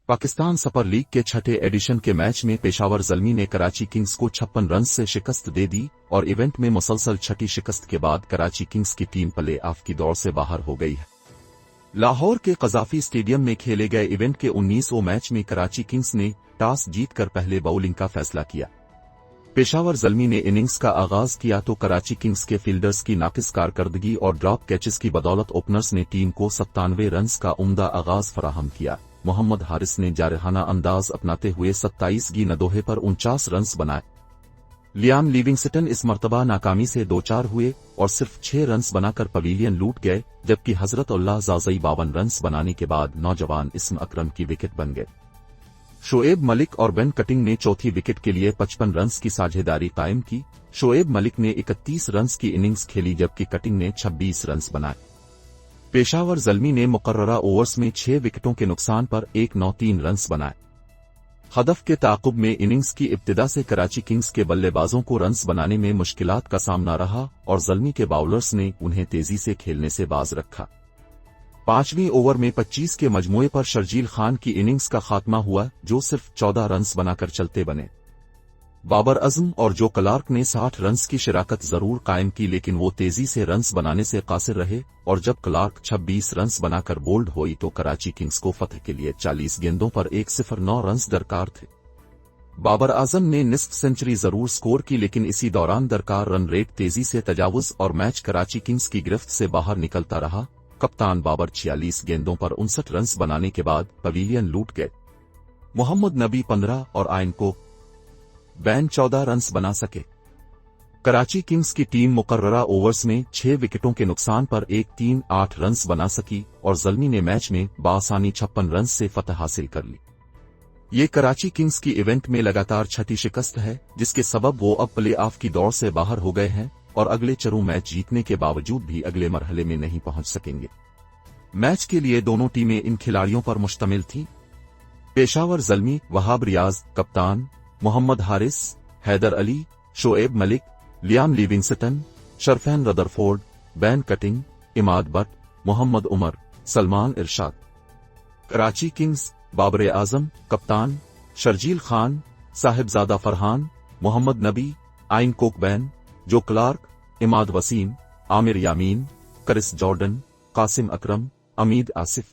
Pakistan super league के छठे addition के मैच में पेशावर ज़ल्मी ने कराची किंग्स को 56 रन से शिकस्त दे दी और इवेंट में मुसलसल छठी शिकस्त के बाद कराची किंग्स की टीम प्ले ऑफ की दौड़ से बाहर हो गई है। लाहौर के कज़ाफी स्टेडियम में खेले गए इवेंट के 19वें मैच में कराची किंग्स ने टॉस जीतकर पहले बॉलिंग का फैसला किया। पेशावर ज़ल्मी ने इनिंग्स का आगाज किया तो कराची किंग्स के फील्डर्स की नाकिस कारकर्दगी और ड्रॉप कैचेस की बदौलत ओपनर्स ने टीम को 97 रन का उम्दा आगाज फराहम किया। मोहम्मद हारिस ने जारहाना अंदाज अपनाते हुए 27 गेंदों पर 49 रन बनाए। लियाम लिविंगस्टन इस मर्तबा नाकामी से 2-4 हुए और सिर्फ 6 रन बनाकर पवेलियन लूट गए, जबकि हजरतुल्लाह जाज़ई 52 रन बनाने के बाद नौजवान इस्म अकरम की विकेट बन गए। शोएब मलिक और बेन कटिंग ने चौथी विकेट के लिए 55 रन की साझेदारी कायम की। शोएब मलिक ने 31 रन की इनिंग्स खेली जबकि कटिंग ने 26 रन बनाए। पेशावर ज़ल्मी ने मुकर्ररा ओवर्स में 6 विकेटों के नुकसान पर 193 रन बनाए। हदफ के ताक़ुब में इनिंग्स की इब्तिदा से कराची किंग्स के बल्लेबाजों को रन्स बनाने में मुश्किलात का सामना रहा और ज़ल्मी के बाउलर्स ने उन्हें तेजी से खेलने से बाज रखा। 5वें ओवर में 25 के मजमूए पर शर्जील खान की इनिंग्स का खात्मा हुआ, जो सिर्फ 14 रन बनाकर चलते बने। बाबर आजम और जो क्लार्क ने 60 रन की शराकत जरूर कायम की, लेकिन वो तेजी से रन्स बनाने से कासिर रहे और जब क्लार्क 26 रन बनाकर बोल्ड हुई तो कराची किंग्स को फतह के लिए 40 गेंदों पर 109 रन दरकार थे। बाबर आजम ने निस्फ सेंचुरी जरूर स्कोर की, लेकिन इसी दौरान दरकार रन रेट तेजी से तजावुज और मैच कराची किंग्स की गिरफ्त से बाहर निकलता रहा। कप्तान बाबर 46 गेंदों पर 59 रन बनाने के बाद पवेलियन लूट गए। मोहम्मद नबी 15 और आयन को बैन 14 रन बना सके। कराची किंग्स की टीम मुकर्ररा ओवर्स में 6 विकेटों के नुकसान पर 138 रन बना सकी और ज़ल्मी ने मैच में बासानी 56 रन से फतह हासिल कर ली। ये कराची किंग्स की इवेंट में लगातार छठी शिकस्त है, जिसके सबब वो अब प्ले ऑफ की दौड़ से बाहर हो गए हैं और अगले चरों मैच जीतने के बावजूद भी अगले मरहले में नहीं पहुंच सकेंगे। मैच के लिए दोनों टीमें इन खिलाड़ियों पर मुश्तमिल थीं। पेशावर ज़ल्मी, वहाब रियाज कप्तान, Mohammad Haris, Haider Ali, Shoaib Malik, Liam Livingstone, Sherfane Rutherford, Ben Cutting, Imad Butt, Mohammad Umar, Salman Irshad. Karachi kings, Babar Azam कप्तान, शर्जील खान, साहिबजादा फरहान, मोहम्मद नबी, आइन कोकबैन, जो क्लार्क, इमाद वसीम, आमिर यामीन, करिस जॉर्डन, कासिम अकरम, अमीद आसिफ।